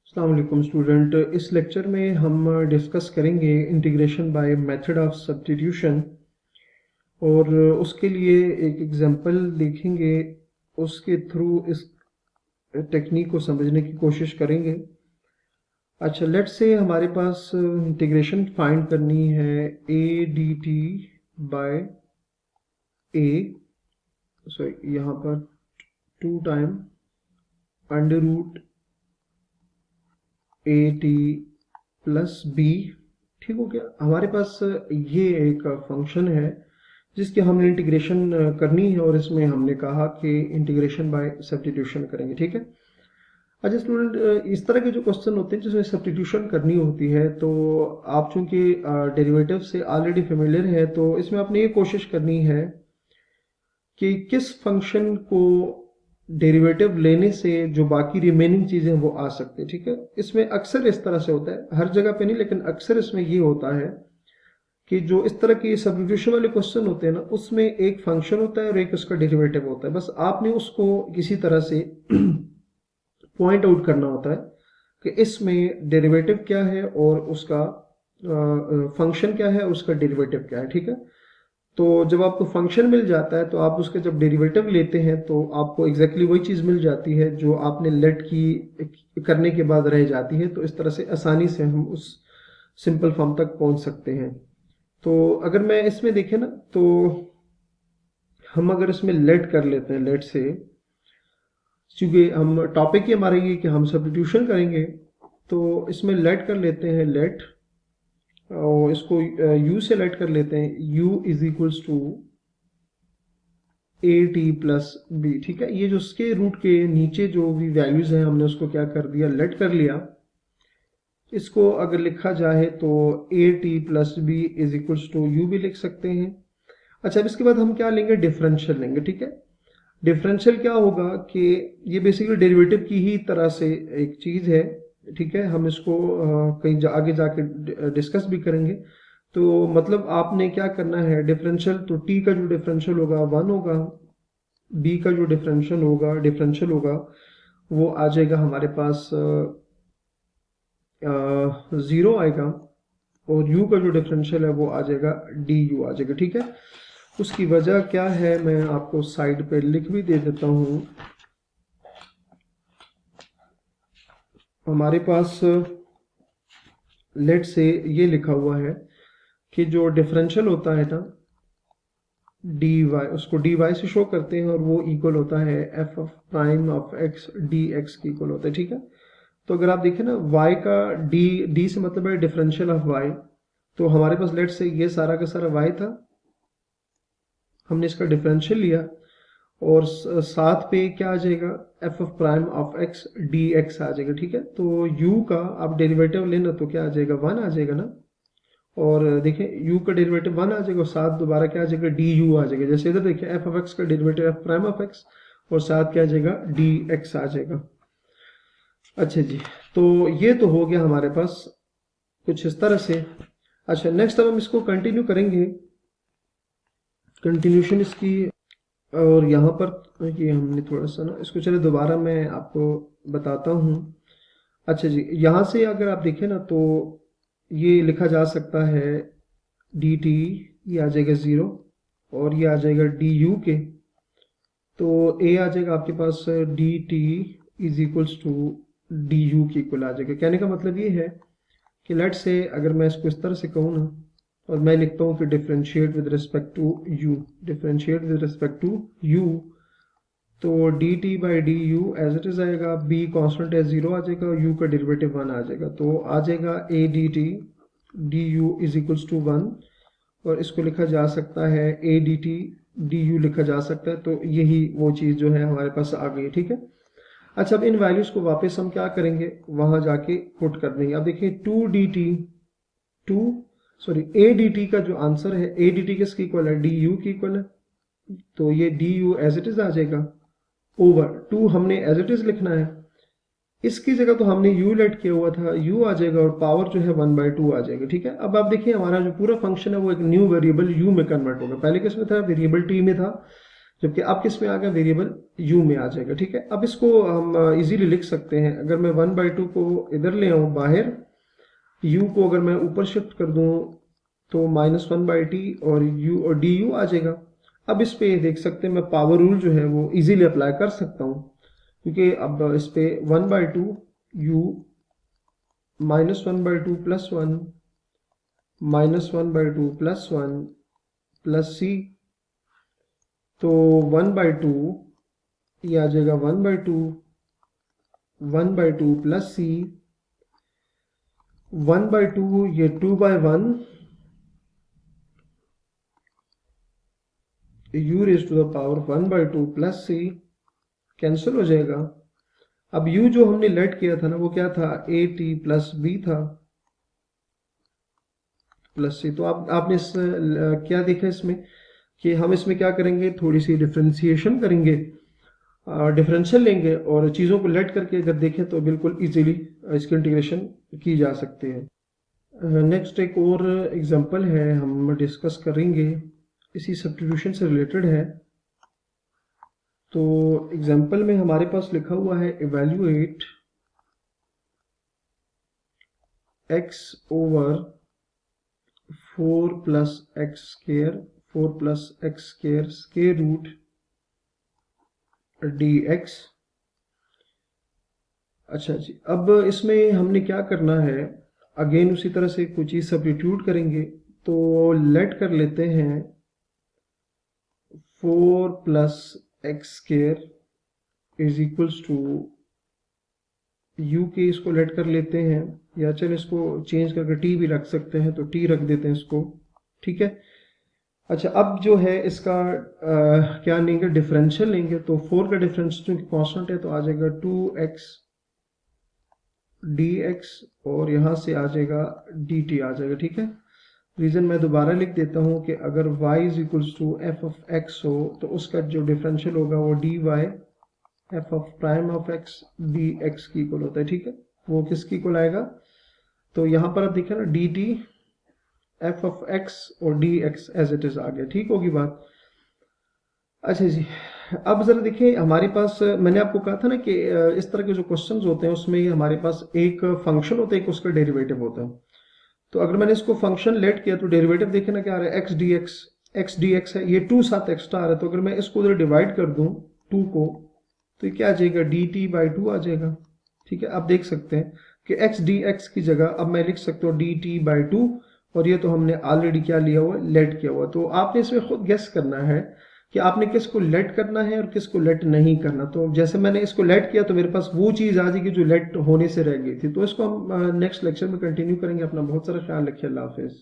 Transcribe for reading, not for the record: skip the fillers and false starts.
अस्सलाम वालेकुम स्टूडेंट। इस लेक्चर में हम डिस्कस करेंगे integration by method of substitution और उसके लिए एक एग्जांपल देखेंगे। उसके थ्रू इस टेक्निक को समझने की कोशिश करेंगे। अच्छा, लेट्स से हमारे पास इंटीग्रेशन फाइंड करनी है A D t by a, sorry यहाँ पर 2 time under root a t plus b. ठीक हो गया। हमारे पास ये एक फंक्शन है जिसकी हमने इंटीग्रेशन करनी है और इसमें हमने कहा कि इंटीग्रेशन बाय सब्स्टिट्यूशन करेंगे। ठीक है। अच्छा स्टूडेंट, इस तरह के जो क्वेश्चन होते हैं जिसमें सब्स्टिट्यूशन करनी होती है, तो आप चूंकि डेरिवेटिव से ऑलरेडी फेमिलियर है, तो इसमें आपने ये कोशिश करनी है कि किस फंक्शन को डेरिवेटिव लेने से जो बाकी रिमेनिंग चीजें वो आ सकते हैं। ठीक है। इसमें अक्सर इस तरह से होता है, हर जगह पे नहीं, लेकिन अक्सर इसमें ये होता है कि जो इस तरह की सब्स्टिट्यूशन वाले क्वेश्चन होते हैं ना, उसमें एक फंक्शन होता है और एक उसका डेरिवेटिव होता है। बस आपने उसको किसी तरह से पॉइंट आउट करना होता है कि इसमें डेरिवेटिव क्या है और उसका फंक्शन क्या है और उसका डेरिवेटिव क्या है। ठीक है। तो जब आपको फंक्शन मिल जाता है तो आप उसके जब डेरिवेटिव लेते हैं तो आपको एग्जैक्टली वही चीज़ मिल जाती है जो आपने लेट की करने के बाद रह जाती है। तो इस तरह से आसानी से हम उस सिंपल फॉर्म तक पहुंच सकते हैं। तो अगर मैं इसमें देखें ना, तो हम अगर इसमें लेट कर लेते हैं, लेट से, क्योंकि हम टॉपिक ही हमारा ये कि हम सब्स्टिट्यूशन करेंगे, तो इसमें लेट कर लेते हैं, लेट, और इसको u से लेट कर लेते हैं, u is equals to a t plus b. ठीक है। ये जो उसके रूट के नीचे जो भी वैल्यूज हैं हमने उसको क्या कर दिया, लेट कर लिया। इसको अगर लिखा जाए तो a t plus b is equals to u भी लिख सकते हैं। अच्छा, अब इसके बाद हम क्या लेंगे, डिफरेंशियल लेंगे। ठीक है। डिफरेंशियल क्या होगा कि ये बेसिकली डेरिवेटिव की ही तरह से एक चीज है। ठीक है। हम इसको कहीं आगे जाके डिस्कस भी करेंगे। तो मतलब आपने क्या करना है, डिफरेंशियल, तो टी का जो डिफरेंशियल होगा 1 होगा, बी का जो डिफरेंशियल होगा वो आ जाएगा हमारे पास 0 आएगा, और u का जो डिफरेंशियल है वो आ जाएगा डी यू आ जाएगा। ठीक है। उसकी वजह क्या है मैं आपको साइड पे लिख भी दे देता हूं। हमारे पास लेट से ये लिखा हुआ है कि जो डिफरेंशियल होता है ना dy, उसको dy से शो करते हैं और वो इक्वल होता है f of prime of x dx के इक्वल होता है। ठीक है। तो अगर आप देखें ना, y का d से मतलब है डिफरेंशियल ऑफ y, तो हमारे पास लेट से ये सारा का सारा y था, हमने इसका डिफरेंशियल लिया और साथ पे क्या आ जाएगा, f of prime of x dx आ जाएगा। ठीक है। तो u का आप डेरिवेटिव लेना तो क्या आ जाएगा, 1 आ जाएगा ना, और देखें u का डेरिवेटिव 1 आ जाएगा और साथ दोबारा क्या आ जाएगा, du आ जाएगा। जैसे इधर देखिए f ऑफ x का derivative f prime of x और साथ क्या आ जाएगा, dx आ जाएगा। अच्छा जी, तो ये तो हो गया हमारे पास कुछ इस तरह से। अच्छा, नेक्स्ट अब हम इसको कंटिन्यू करेंगे, कंटिन्यूशन इसकी। और यहाँ पर ये हमने थोड़ा सा ना इसको, चले दोबारा मैं आपको बताता हूँ। अच्छा जी, यहाँ से अगर आप देखें ना तो ये लिखा जा सकता है डी टी, ये आ जाएगा 0 और ये आ जाएगा डी यू के। तो ए आ जाएगा आपके पास D T is equals to D U के इक्वल आ जाएगा। कहने का मतलब ये है कि लेट से अगर मैं इसको इस तरह से कहूँ ना, और मैं लिखता हूँ कि differentiate with respect to U, differentiate with respect to U, तो D T by D U as it is आएगा, बी कॉन्स्टेंट है 0 आ जाएगा और यू का डेरिवेटिव 1 आ जाएगा। तो आ जाएगा a D t d u is equals to 1, और इसको लिखा जा सकता है A D t d u लिखा जा सकता है। तो यही वो चीज़ जो है हमारे पास आ गई। ठीक है। अच्छा, अब इन वैल्यूज को वापस हम क्या करेंगे, वहां जाके पुट कर देंगे। अब देखिए 2 D T, two sorry A D T का जो आंसर है, ए डी टी किसकी इक्वल है, डी यू की इक्वल है। तो ये D U as it is आ जाएगा, ओवर 2 हमने एज इट इज लिखना है, इसकी जगह तो हमने u लेट किया हुआ था, u आ जाएगा और पावर जो है 1/2 आ जाएगा। ठीक है। अब आप देखिए हमारा जो पूरा फंक्शन है वो एक न्यू वेरिएबल u में कन्वर्ट होगा। पहले किस में था, वेरिएबल t में था। जबकि अब किस में आ गया, वेरिएबल u में आ जाएगा। ठीक है, अब इसको हम इजीली लिख सकते हैं। अगर मैं 1/2 को इधर ले आऊं बाहर, u को अगर मैं ऊपर शिफ्ट कर दूं तो -1/t और u और du आ जाएगा। अब इस पे देख सकते हैं मैं पावर रूल जो है वो इजीली अप्लाई कर सकता हूं, क्योंकि अब इस पे 1/2 u -1/2 + 1 -1/2 + 1 प्लस c, तो 1/2 ये आ जाएगा 1/2 1/2 प्लस c, 1/2 ये 2/1 u⁻² 1/2 प्लस c, कैंसिल हो जाएगा। अब u जो हमने लेट किया था ना वो क्या था, at प्लस b था प्लस c। तो आपने क्या देखा इसमें कि हम इसमें क्या करेंगे, थोड़ी सी डिफ्रेंसिएशन करेंगे, डिफरेंशियल लेंगे और चीज़ों को लेट करके अगर देखें तो बिल्कुल इजीली इसकी इंटीग्रेशन की जा सकती है। नेक्स्ट एक और एग्जांपल है हम डिस्कस करेंगे, इसी सब्स्टिट्यूशन से रिलेटेड है। तो एग्जांपल में हमारे पास लिखा हुआ है evaluate x over 4 + x², 4 + x² square root dx। अच्छा जी, अब इसमें हमने क्या करना है, अगेन उसी तरह से कुछ चीज़ सब्स्टिट्यूट करेंगे। तो लेट कर लेते हैं 4 + x² is equals to u के, इसको लेट कर लेते हैं, या चलो इसको चेंज करके t भी रख सकते हैं, तो t रख देते हैं इसको। ठीक है, अच्छा अब जो है इसका क्या लेंगे, डिफरेंशियल लेंगे। तो 4 का डिफरेंशियल क्योंकि कांस्टेंट है तो आ जाएगा 2x dx और यहाँ से आ जाएगा dt आ जाएगा। ठीक है, रीजन मैं दोबारा लिख देता हूँ कि अगर y = f(x) हो तो उसका जो डिफरेंशियल होगा वो dy f(x) dx की इक्वल होता है। ठीक है, वो किसकी इक्वल आएगा, तो यहाँ पर आप देखें ना dt f(x) और dx एज इट इज आ गया। ठीक होगी बात। अच्छा जी, अब जरा देखिए हमारे पास, मैंने आपको कहा था ना कि इस तरह के जो क्वेश्चंस होते हैं उसमें हमारे पास एक फंक्शन होता है, एक उसका डेरिवेटिव होता है। तो अगर मैंने इसको फंक्शन लेट किया तो डेरिवेटिव देखे ना क्या आ रहा है, x dx है, ये 2 साथ एक्स्ट्रा आ रहा है। तो अगर मैं इसको उधर डिवाइड कर दूं 2 को, तो ये क्या आ जाएगा, dt/2 आ जाएगा। ठीक है, आप देख सकते हैं कि x dx की जगह अब मैं लिख सकता हूँ dt/2, और ये तो हमने ऑलरेडी क्या लिया हुआ, लेट किया हुआ। तो आपने इसमें खुद गेस करना है कि आपने किसको लेट करना है और किसको लेट नहीं करना। तो जैसे मैंने इसको लेट किया तो मेरे पास वो चीज़ आ जाएगी जो लेट होने से रह गई थी। तो इसको हम नेक्स्ट लेक्चर में कंटिन्यू करेंगे। अपना बहुत सारा ख्याल रखिए, अल्लाह हाफिज़।